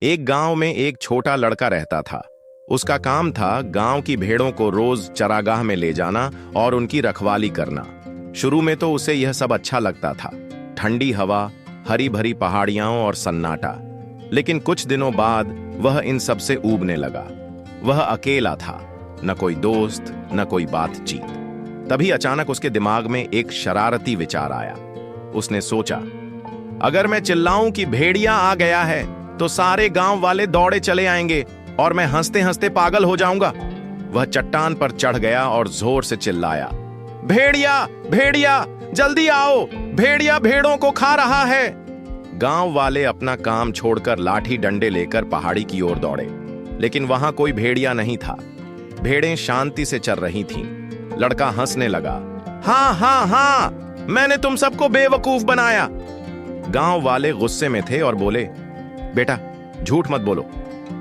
एक गांव में एक छोटा लड़का रहता था। उसका काम था गांव की भेड़ों को रोज चरागाह में ले जाना और उनकी रखवाली करना। शुरू में तो उसे यह सब अच्छा लगता था, ठंडी हवा, हरी भरी पहाड़ियां और सन्नाटा। लेकिन कुछ दिनों बाद वह इन सब से ऊबने लगा। वह अकेला था, न कोई दोस्त, न कोई बातचीत। तभी अचानक उसके दिमाग में एक शरारती विचार आया। उसने सोचा, अगर मैं चिल्लाऊं कि भेड़िया आ गया है तो सारे गांव वाले दौड़े चले आएंगे और मैं हंसते हंसते पागल हो जाऊंगा। वह चट्टान पर चढ़ गया और जोर से चिल्लाया, भेड़िया भेड़िया जल्दी आओ, भेड़िया भेड़ों को खा रहा है। गांव वाले अपना काम छोड़कर लाठी डंडे लेकर पहाड़ी की ओर दौड़े, लेकिन वहां कोई भेड़िया नहीं था। भेड़ें शांति से चल रही थीं। लड़का हंसने लगा, हाँ हाँ हाँ, मैंने तुम सबको बेवकूफ बनाया। गांव वाले गुस्से में थे और बोले, बेटा झूठ मत बोलो,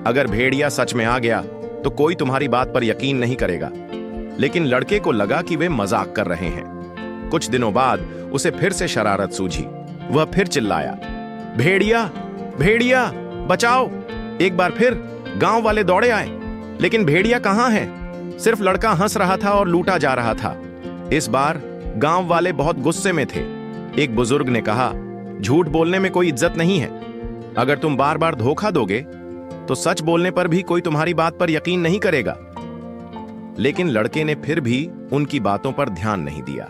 अगर भेड़िया सच में आ गया तो कोई तुम्हारी बात पर यकीन नहीं करेगा। लेकिन लड़के को लगा कि वे मजाक कर रहे हैं। कुछ दिनों बाद उसे फिर से शरारत सूझी। वह फिर चिल्लाया, भेड़िया भेड़िया बचाओ। एक बार फिर गांव वाले दौड़े आए, लेकिन भेड़िया कहां है? सिर्फ लड़का हंस रहा था और लूटा जा रहा था। इस बार गांव वाले बहुत गुस्से में थे। एक बुजुर्ग ने कहा, झूठ बोलने में कोई इज्जत नहीं है। अगर तुम बार बार धोखा दोगे तो सच बोलने पर भी कोई तुम्हारी बात पर यकीन नहीं करेगा। लेकिन लड़के ने फिर भी उनकी बातों पर ध्यान नहीं दिया।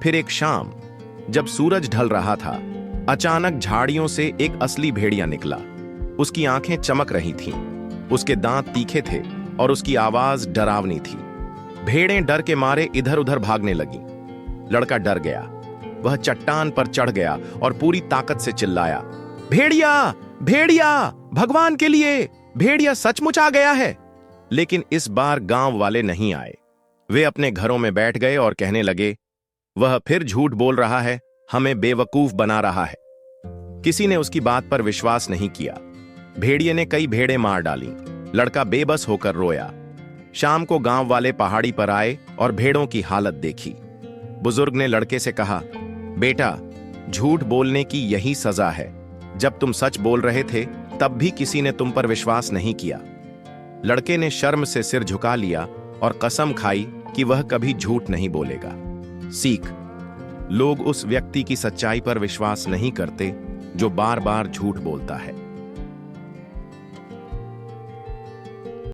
फिर एक शाम जब सूरज ढल रहा था, अचानक झाड़ियों से एक असली भेड़िया निकला। उसकी आंखें चमक रही थीं, उसके दांत तीखे थे और उसकी आवाज डरावनी थी। भेड़ें डर के मारे इधर उधर भागने लगीं। लड़का डर गया। वह चट्टान पर चढ़ गया और पूरी ताकत से चिल्लाया, भेड़िया भेड़िया, भगवान के लिए, भेड़िया सचमुच आ गया है। लेकिन इस बार गांव वाले नहीं आए। वे अपने घरों में बैठ गए और कहने लगे, वह फिर झूठ बोल रहा है, हमें बेवकूफ बना रहा है। किसी ने उसकी बात पर विश्वास नहीं किया। भेड़िए ने कई भेड़ें मार डाली। लड़का बेबस होकर रोया। शाम को गांव वाले पहाड़ी पर आए और भेड़ों की हालत देखी। बुजुर्ग ने लड़के से कहा, बेटा झूठ बोलने की यही सजा है। जब तुम सच बोल रहे थे तब भी किसी ने तुम पर विश्वास नहीं किया। लड़के ने शर्म से सिर झुका लिया और कसम खाई कि वह कभी झूठ नहीं बोलेगा। सीख: लोग उस व्यक्ति की सच्चाई पर विश्वास नहीं करते जो बार बार झूठ बोलता है।